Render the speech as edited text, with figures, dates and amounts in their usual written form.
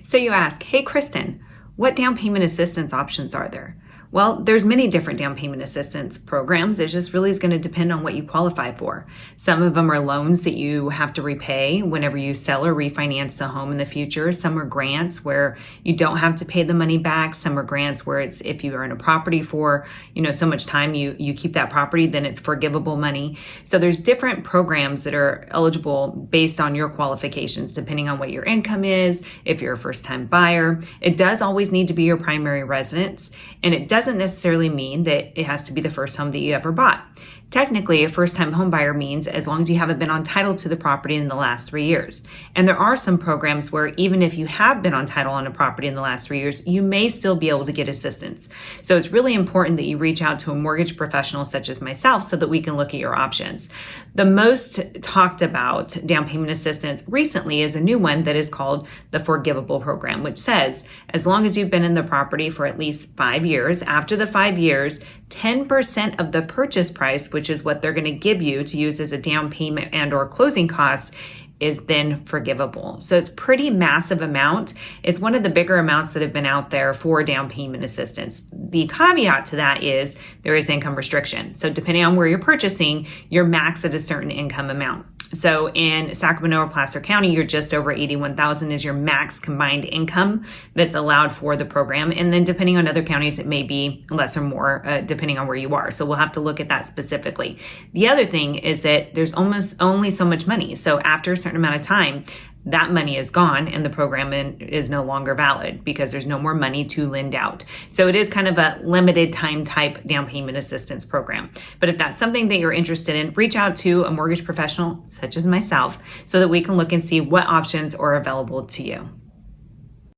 So you ask, hey, Kristen, what down payment assistance options are there? Well, there's many different down payment assistance programs. It just really is going to depend on what you qualify for. Some of them are loans that you have to repay whenever you sell or refinance the home in the future. Some are grants where you don't have to pay the money back. Some are grants where it's if you are in a property for, so much time you keep that property, then it's forgivable money. So there's different programs that are eligible based on your qualifications, depending on what your income is, if you're a first-time buyer. It does always need to be your primary residence, and it doesn't necessarily mean that it has to be the first home that you ever bought. Technically, a first-time home buyer means as long as you haven't been on title to the property in the last 3 years. And there are some programs where even if you have been on title on a property in the last 3 years, you may still be able to get assistance. So it's really important that you reach out to a mortgage professional such as myself so that we can look at your options. The most talked about down payment assistance recently is a new one that is called the Forgivable program, which says as long as you've been in the property for at least 5 years, after the 5 years, 10% of the purchase price, which is what they're going to give you to use as a down payment and or closing costs, is then forgivable. So it's pretty massive amount. It's one of the bigger amounts that have been out there for down payment assistance. The caveat to that is there is income restriction. So depending on where you're purchasing, you're maxed at a certain income amount. So in Sacramento or Placer County, you're just over 81,000 is your max combined income that's allowed for the program. And then depending on other counties, it may be less or more depending on where you are. So we'll have to look at that specifically. The other thing is that there's almost only so much money. So after a certain amount of time, that money is gone and the program is no longer valid because there's no more money to lend out. So it is kind of a limited time type down payment assistance program. But if that's something that you're interested in, reach out to a mortgage professional such as myself so that we can look and see what options are available to you.